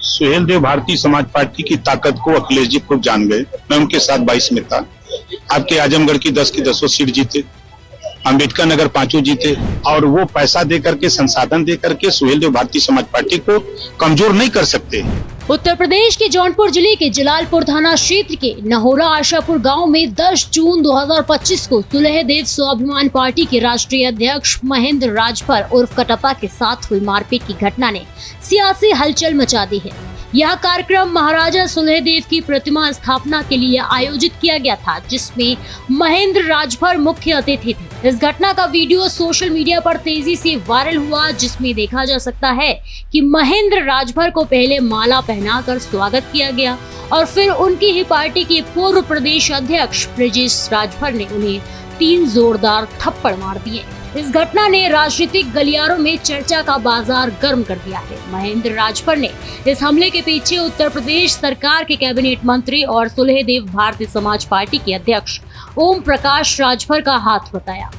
Suhel Dev Bharatiya Samaj party की ताकत को अखिलेश जी खुद जान गए। मैं उनके साथ 22 में था। आपके आजमगढ़ की 10 की 10 सीट जीते, अम्बेडकर नगर 5 जीते, और वो पैसा दे करके, संसाधन दे करके सुहेल देव भारतीय समाज पार्टी को कमजोर नहीं कर सकते। उत्तर प्रदेश के जौनपुर जिले के जलालपुर थाना क्षेत्र के नहोरा आशापुर गांव में 10 जून 2025 को सुहेलदेव स्वाभिमान पार्टी के राष्ट्रीय अध्यक्ष महेंद्र राजभर उर्फ कटप्पा के साथ हुई मारपीट की घटना ने सियासी हलचल मचा दी है। यह कार्यक्रम महाराजा सुहेलदेव की प्रतिमा स्थापना के लिए आयोजित किया गया था, जिसमें महेंद्र राजभर मुख्य अतिथि थे। इस घटना का वीडियो सोशल मीडिया पर तेजी से वायरल हुआ, जिसमें देखा जा सकता है कि महेंद्र राजभर को पहले माला पहनाकर स्वागत किया गया और फिर उनकी ही पार्टी के पूर्व प्रदेश अध्यक्ष ब्रजेश राजभर ने उन्हें 3 जोरदार थप्पड़ मार दिए। इस घटना ने राजनीतिक गलियारों में चर्चा का बाजार गर्म कर दिया है। महेंद्र राजभर ने इस हमले के पीछे उत्तर प्रदेश सरकार के कैबिनेट मंत्री और सुहेलदेव भारतीय समाज पार्टी के अध्यक्ष ओम प्रकाश राजभर का हाथ बताया।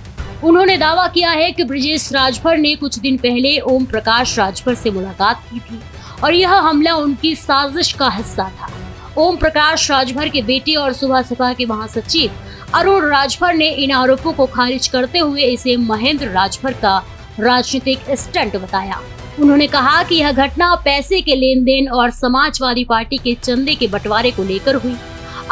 उन्होंने दावा किया है कि ब्रजेश राजभर ने कुछ दिन पहले ओम प्रकाश राजभर से मुलाकात की थी और यह हमला उनकी साजिश का हिस्सा था। ओम प्रकाश राजभर के बेटे और सुबह सपा के महासचिव अरुण राजभर ने इन आरोपों को खारिज करते हुए इसे महेंद्र राजभर का राजनीतिक स्टंट बताया। उन्होंने कहा कि यह घटना पैसे के लेन देन और समाजवादी पार्टी के चंदे के बंटवारे को लेकर हुई।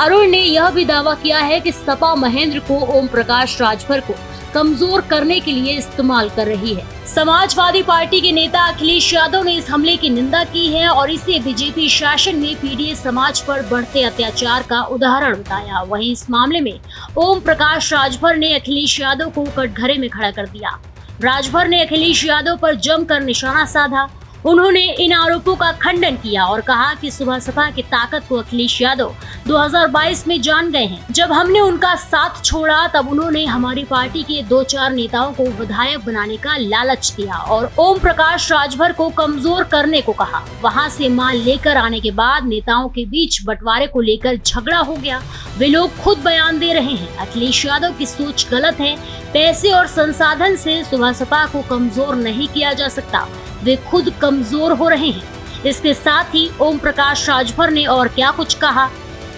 अरुण ने यह भी दावा किया है कि सपा महेंद्र को ओम प्रकाश राजभर को कमजोर करने के लिए इस्तेमाल कर रही है। समाजवादी पार्टी के नेता अखिलेश यादव ने इस हमले की निंदा की है और इसे बीजेपी शासन में पीड़ित समाज पर बढ़ते अत्याचार का उदाहरण बताया। वहीं इस मामले में ओम प्रकाश राजभर ने अखिलेश यादव को कटघरे में खड़ा कर दिया। राजभर ने अखिलेश यादव पर जमकर निशाना साधा। उन्होंने इन आरोपों का खंडन किया और कहा कि सुबह सपा की ताकत को अखिलेश यादव 2022 में जान गए हैं। जब हमने उनका साथ छोड़ा तब उन्होंने हमारी पार्टी के 2-4 नेताओं को विधायक बनाने का लालच दिया और ओम प्रकाश राजभर को कमजोर करने को कहा। वहां से माल लेकर आने के बाद नेताओं के बीच बंटवारे को लेकर झगड़ा हो गया। वे लोग खुद बयान दे रहे हैं। अखिलेश यादव की सोच गलत है। पैसे और संसाधन से सुबह सपा को कमजोर नहीं किया जा सकता। वे खुद कमजोर हो रहे हैं। इसके साथ ही ओम प्रकाश राजभर ने और क्या कुछ कहा,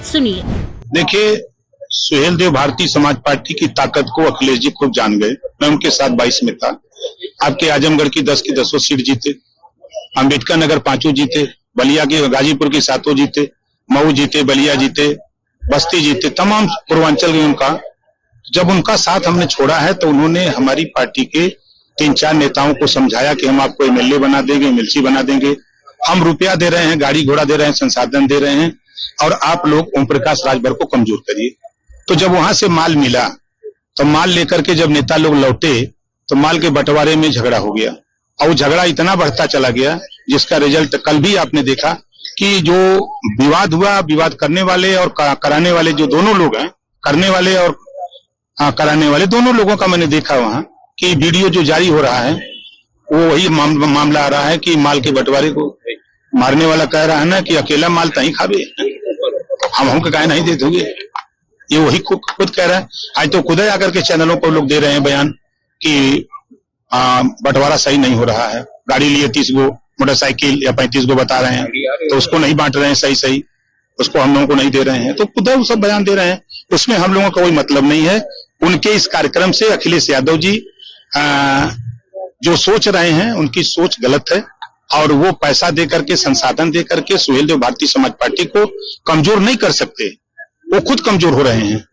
सुनिए। देखिए, सुहेल देव भारतीय समाज पार्टी की ताकत को अखिलेश जी खुद जान गए। मैं उनके साथ 22 में था। आपके आजमगढ़ की 10 की 10 सीट जीते, अम्बेडकर नगर 5 जीते, बलिया के गाजीपुर की 7 जीते, मऊ जीते, बलिया जीते, बस्ती जीते, तमाम पूर्वांचल में उनका जब उनका साथ हमने छोड़ा है तो उन्होंने हमारी पार्टी के 3-4 नेताओं को समझाया कि हम आपको एमएलए बना देंगे, एमएलसी बना देंगे, हम रुपया दे रहे हैं, गाड़ी घोड़ा दे रहे हैं, संसाधन दे रहे हैं और आप लोग ओम प्रकाश राजभर को कमजोर करिए। तो जब वहां से माल मिला तो माल लेकर के जब नेता लोग लौटे तो माल के बंटवारे में झगड़ा हो गया और वो झगड़ा इतना बढ़ता चला गया जिसका रिजल्ट कल भी आपने देखा कि जो विवाद हुआ, विवाद करने वाले और कराने वाले जो दोनों लोग हैं, करने वाले और कराने वाले दोनों लोगों का मैंने देखा वहां कि वीडियो जो जारी हो रहा है वो वही मामला आ रहा है कि माल के बंटवारे को मारने वाला कह रहा है ना कि अकेला माल तहीं खाबे, हमको कहे नहीं दे दोगे, ये वही खुद कह रहा है। आज तो खुद ही आकर के चैनलों पर लोग दे रहे हैं बयान कि बंटवारा सही नहीं हो रहा है। गाड़ी लिए 30 गो, मोटरसाइकिल या 35 गो बता रहे हैं तो उसको नहीं बांट रहे हैं सही, उसको हम लोगों को नहीं दे रहे हैं, तो खुद ही सब बयान दे रहे हैं। उसमें हम लोगों का कोई मतलब नहीं है। उनके इस कार्यक्रम से अखिलेश यादव जी जो सोच रहे हैं उनकी सोच गलत है और वो पैसा दे करके, संसाधन दे करके सुहेल देव भारतीय समाज पार्टी को कमजोर नहीं कर सकते। वो खुद कमजोर हो रहे हैं।